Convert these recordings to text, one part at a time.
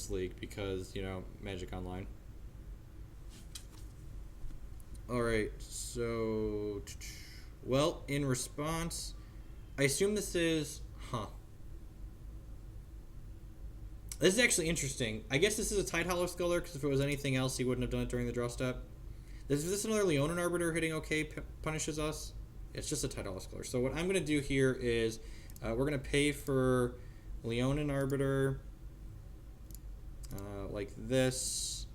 this league because, you know, Magic Online. Alright, so... Well, in response, I assume this is... This is actually interesting. I guess this is a Tide Hollow Sculler, because if it was anything else, he wouldn't have done it during the draw step. Is this another Leonin Arbiter hitting okay punishes us? It's just a Tide Hollow Sculler. So what I'm going to do here is we're going to pay for Leonin Arbiter like this.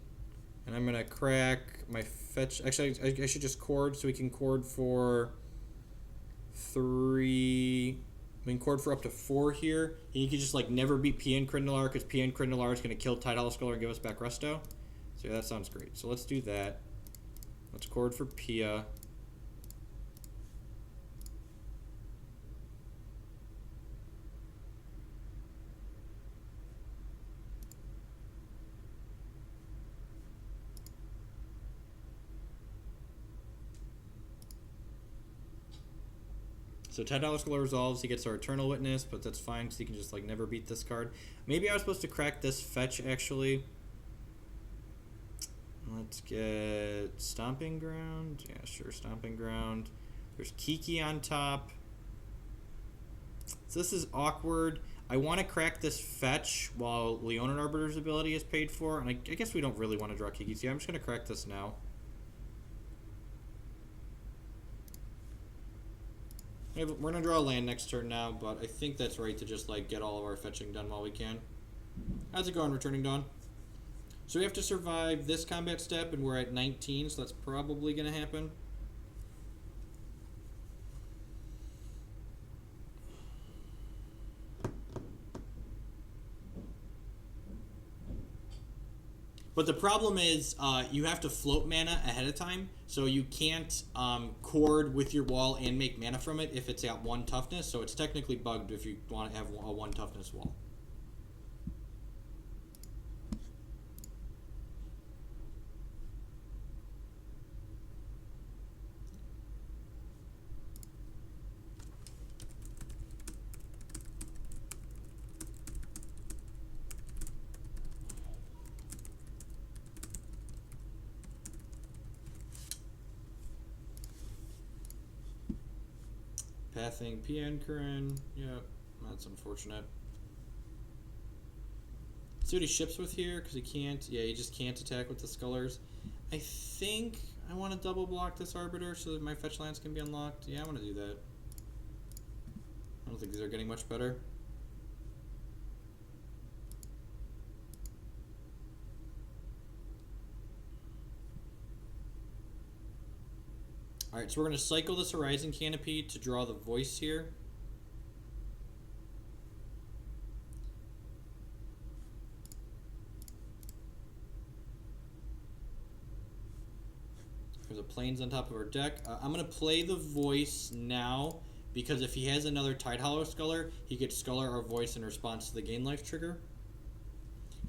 And I'm going to crack my fetch. Actually, I should just Chord, so we can Chord for 3... We can Chord for up to 4 here. And you can just like never beat PN Crindalar, because PN Crindalar is going to kill Tide Hollow Sculler and give us back Resto. So yeah, that sounds great. So let's do that. Let's Chord for Pia. So Tide Hollow Sculler resolves, he gets our Eternal Witness, but that's fine because he can just like never beat this card. Maybe I was supposed to crack this fetch actually. Let's get Stomping Ground. Yeah, sure, Stomping Ground. There's Kiki on top. So this is awkward. I want to crack this fetch while Leonin Arbiter's ability is paid for, and I guess we don't really want to draw Kiki. So yeah, I'm just going to crack this now. We're going to draw a land next turn now, but I think that's right to just like get all of our fetching done while we can. How's it going, Returning Dawn? So we have to survive this combat step, and we're at 19, so that's probably going to happen. But the problem is you have to float mana ahead of time, so you can't Chord with your wall and make mana from it if it's at 1 toughness, so it's technically bugged if you want to have a 1 toughness wall. Pathing PN Curran. Yep, that's unfortunate. See what he ships with here, because he can't. Yeah, he just can't attack with the Scullers. I think I want to double block this Arbiter so that my fetch lands can be unlocked. Yeah, I want to do that. I don't think these are getting much better. Alright, so we're going to cycle this Horizon Canopy to draw the Voice here. There's a Plains on top of our deck. I'm going to play the Voice now, because if he has another Tide Hollow Sculler, he could Sculler our Voice in response to the Gain Life trigger.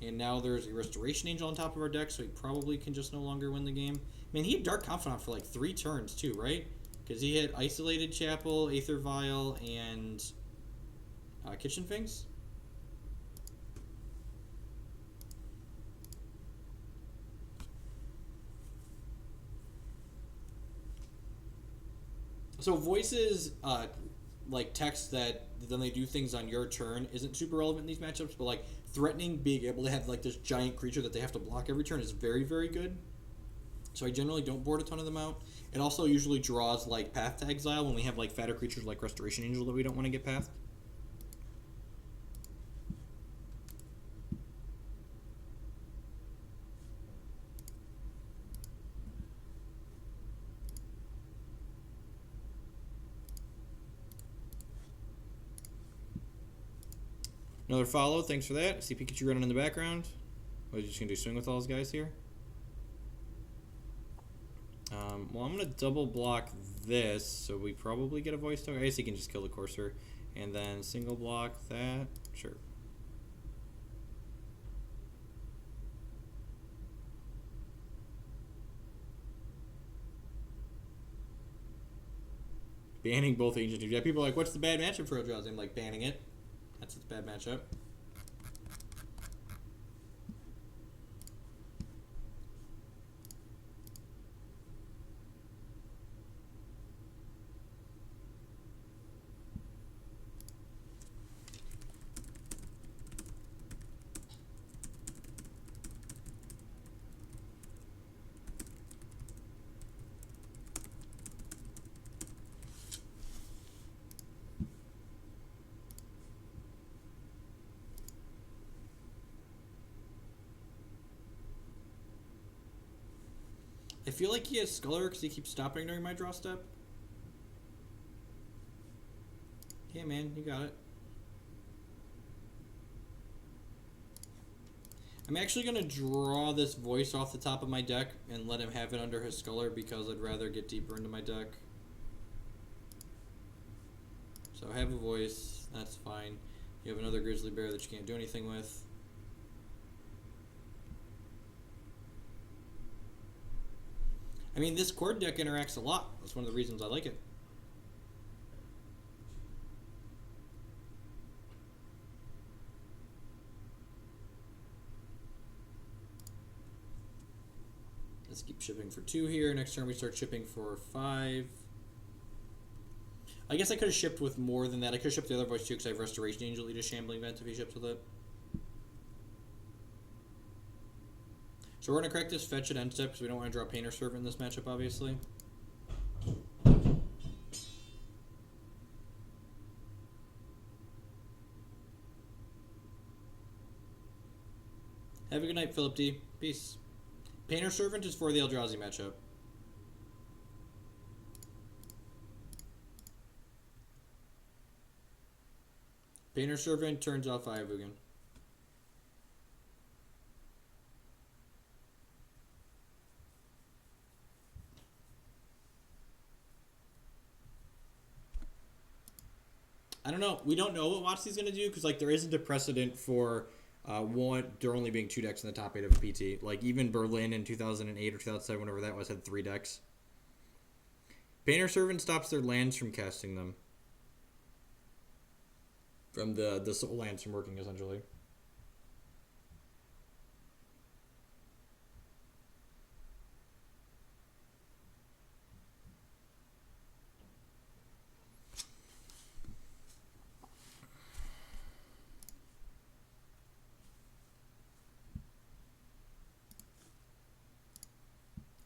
And now there's a Restoration Angel on top of our deck, so he probably can just no longer win the game. Man, he had Dark Confidant for like 3 turns too, right? Because he had Isolated Chapel, Aether Vial, and Kitchen Finks. So voices, like text that then they do things on your turn isn't super relevant in these matchups, but like threatening being able to have like this giant creature that they have to block every turn is very, very good. So I generally don't board a ton of them out. It also usually draws like Path to Exile when we have like fatter creatures like Restoration Angel that we don't want to get pathed. Another follow, thanks for that. I see Pikachu running in the background. What are you just going to do, swing with all those guys here? Well, I'm going to double block this, so we probably get a Voice token. I guess he can just kill the Courser. And then single block that. Sure. Banning both Ancient. Yeah, people are like, what's the bad matchup for Eldrazi? I'm like, banning it. That's its bad matchup. I feel like he has Sculler because he keeps stopping during my draw step. Yeah, man, you got it. I'm actually going to draw this voice off the top of my deck and let him have it under his Sculler because I'd rather get deeper into my deck. So I have a voice, that's fine. You have another Grizzly Bear that you can't do anything with. I mean, this Chord deck interacts a lot. That's one of the reasons I like it. Let's keep shipping for 2 here. Next turn we start shipping for 5. I guess I could have shipped with more than that. I could have shipped the other voice too because I have Restoration Angel, eat a Shambling Vent if he ships with it. So we're going to crack this fetch at end step because we don't want to draw Painter Servant in this matchup, obviously. Have a good night, Philip D. Peace. Painter Servant is for the Eldrazi matchup. Painter Servant turns off Ayavugan. I don't know. We don't know what Watsy's going to do because, like, there isn't a precedent for there only being 2 decks in the top 8 of a PT. Like, even Berlin in 2008 or 2007, whenever that was, had 3 decks. Painter Servant stops their lands from casting them. From the soul lands from working, essentially.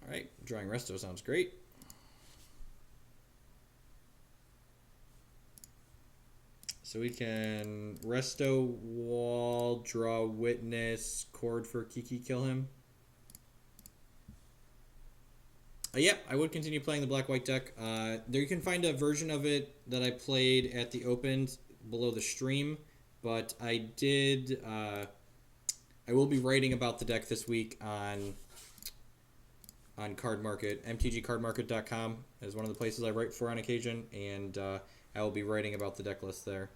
Alright, drawing Resto sounds great. So we can Resto, Wall, draw Witness, Chord for Kiki, kill him. Yeah, I would continue playing the black-white deck. There you can find a version of it that I played at the Opens below the stream, but I will be writing about the deck this week on Card Market. mtgcardmarket.com is one of the places I write for on occasion, and I will be writing about the deck list there.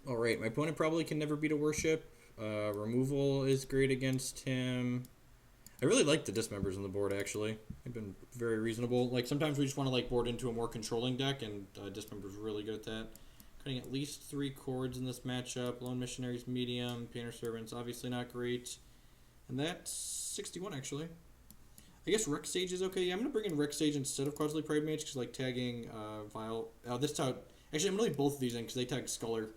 Alright, my opponent probably can never beat a Worship. Removal is great against him. I really like the Dismembers on the board, actually. They've been very reasonable. Like, sometimes we just want to, like, board into a more controlling deck, and Dismember's really good at that. Cutting at least 3 Chords in this matchup. Lone Missionaries medium. Painter Servants obviously not great. And that's 61, actually. I guess Rick Sage is okay. Yeah, I'm going to bring in Rick Sage instead of Causeley Pride Mage, because, like, tagging Vile... this tag... Actually, I'm going to leave both of these in, because they tag Sculler.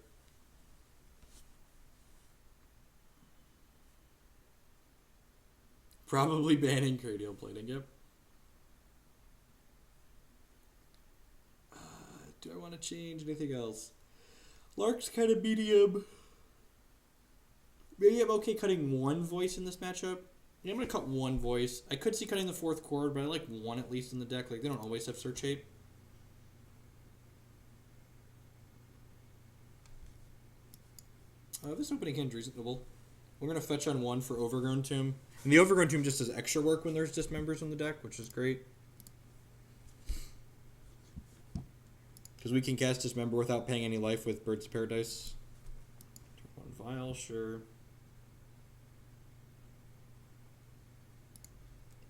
Probably banning Cranial Plating, yep. Do I want to change anything else? Lark's kind of medium. Maybe I'm okay cutting 1 voice in this matchup. Yeah, I'm going to cut 1 voice. I could see cutting the 4th Chord, but I like 1 at least in the deck. Like, they don't always have Search Shape. This opening hand is reasonable. We're going to fetch on 1 for Overgrown Tomb. And the Overgrown Tomb just does extra work when there's Dismembers in the deck, which is great. Because we can cast Dismember without paying any life with Birds of Paradise. 1 Vial, sure.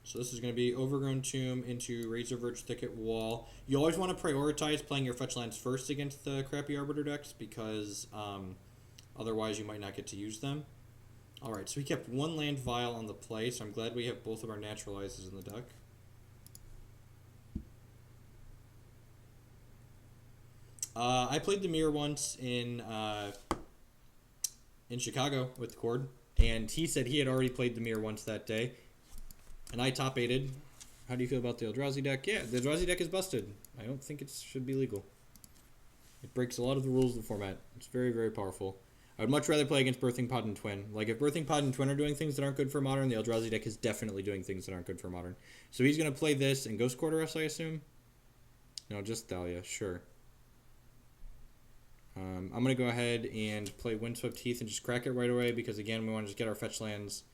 So this is going to be Overgrown Tomb into Razorverge Thicket Wall. You always want to prioritize playing your fetch lands first against the crappy Arbiter decks, because otherwise you might not get to use them. Alright, so we kept 1 land Vial on the play, so I'm glad we have both of our Naturalizes in the deck. I played the Mirror once in Chicago with the Chord, and he said he had already played the Mirror once that day, and I top-8'd. How do you feel about the Eldrazi deck? Yeah, the Eldrazi deck is busted. I don't think it should be legal. It breaks a lot of the rules of the format. It's very, very powerful. I would much rather play against Birthing Pod and Twin. Like, if Birthing Pod and Twin are doing things that aren't good for Modern, the Eldrazi deck is definitely doing things that aren't good for Modern. So he's going to play this and Ghost Quarter us, I assume? No, just Thalia, sure. I'm going to go ahead and play Windswept Heath and just crack it right away because, again, we want to just get our fetch lands.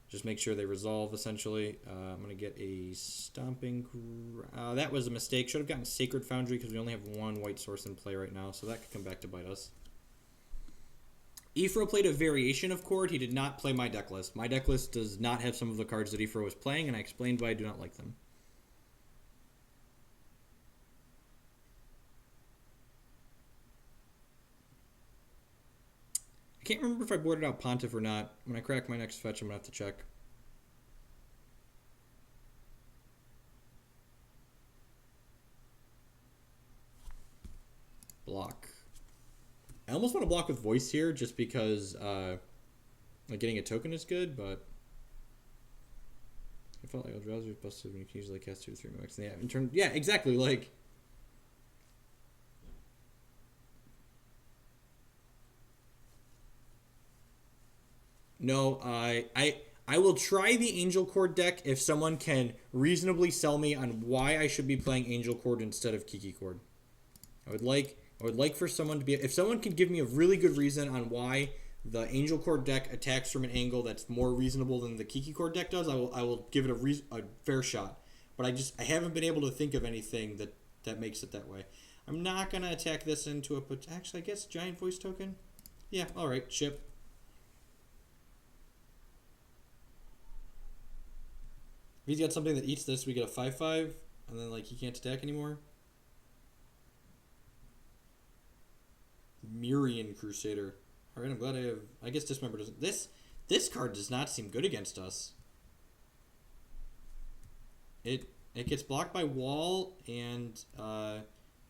Just make sure they resolve, essentially. I'm going to get a Stomping... that was a mistake. Should have gotten Sacred Foundry because we only have one white source in play right now, so that could come back to bite us. Ifro played a variation of Chord. He did not play my deck list. My deck list does not have some of the cards that Ifro was playing, and I explained why I do not like them. I can't remember if I boarded out Pontiff or not. When I crack my next fetch, I'm going to have to check. Block. I almost want to block with Voice here just because like getting a token is good, but I felt like Eldrazi was busted when you can usually cast 2 to 3 mimics. Yeah, in turn, yeah, exactly. Like, no, I will try the Angel Chord deck if someone can reasonably sell me on why I should be playing Angel Chord instead of Kiki Chord. I would like for someone to be, if someone can give me a really good reason on why the Angel Chord deck attacks from an angle that's more reasonable than the Kiki Chord deck does, I will give it a fair shot. But I haven't been able to think of anything that makes it that way. I'm not gonna attack this into a actually I guess Giant Voice token. Yeah, all right, chip. If he's got something that eats this, we get a 5/5, and then like he can't attack anymore. Mirian Crusader. All right, I'm glad I have. I guess Dismember doesn't. This card does not seem good against us. It gets blocked by Wall, and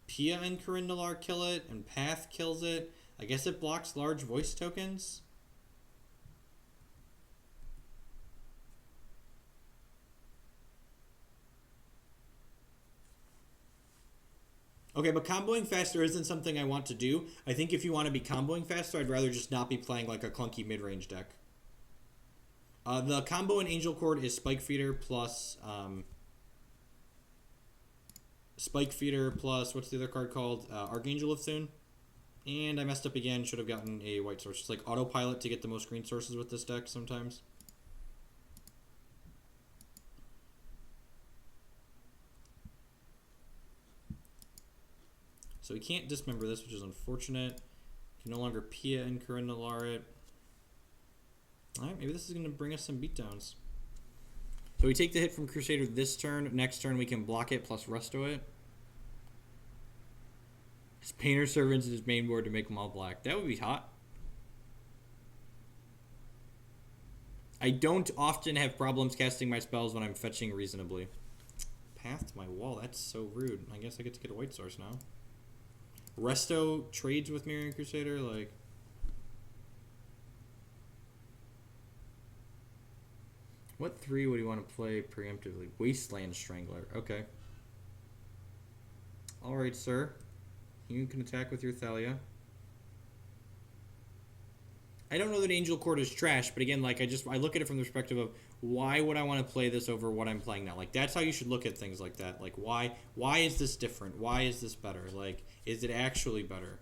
Pia and Corindalar kill it, and Path kills it. I guess it blocks large voice tokens. Okay, but comboing faster isn't something I want to do. I think if you want to be comboing faster, I'd rather just not be playing like a clunky mid-range deck. The combo in Angel Chord is Spike Feeder plus... Spike Feeder plus... What's the other card called? Archangel of Thune. And I messed up again. Should have gotten a white source. It's like autopilot to get the most green sources with this deck sometimes. So we can't dismember this, which is unfortunate. Can no longer Pia and Corindalar it. Alright, maybe this is going to bring us some beatdowns. So we take the hit from Crusader this turn. Next turn we can block it plus resto it. His Painter Servants in his main board to make them all black. That would be hot. I don't often have problems casting my spells when I'm fetching reasonably. Path to my wall, that's so rude. I guess I get to get a white source now. Resto trades with Mirian Crusader, like... What 3 would you want to play preemptively? Wasteland Strangler, okay. Alright, sir. You can attack with your Thalia. I don't know that Angel Chord is trash, but again, like, I look at it from the perspective of why would I want to play this over what I'm playing now? Like, that's how you should look at things like that. Like, why is this different? Why is this better? Like, is it actually better?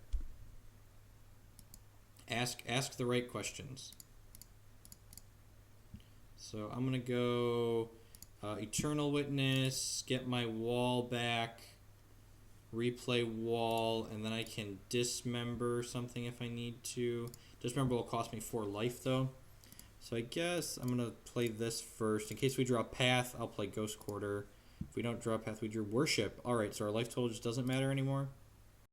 Ask the right questions. So I'm gonna go Eternal Witness, get my wall back, replay wall, and then I can dismember something if I need to. Dismember will cost me 4 life though. So I guess I'm gonna play this first. In case we draw Path, I'll play Ghost Quarter. If we don't draw Path, we drew Worship. Alright, so our life total just doesn't matter anymore.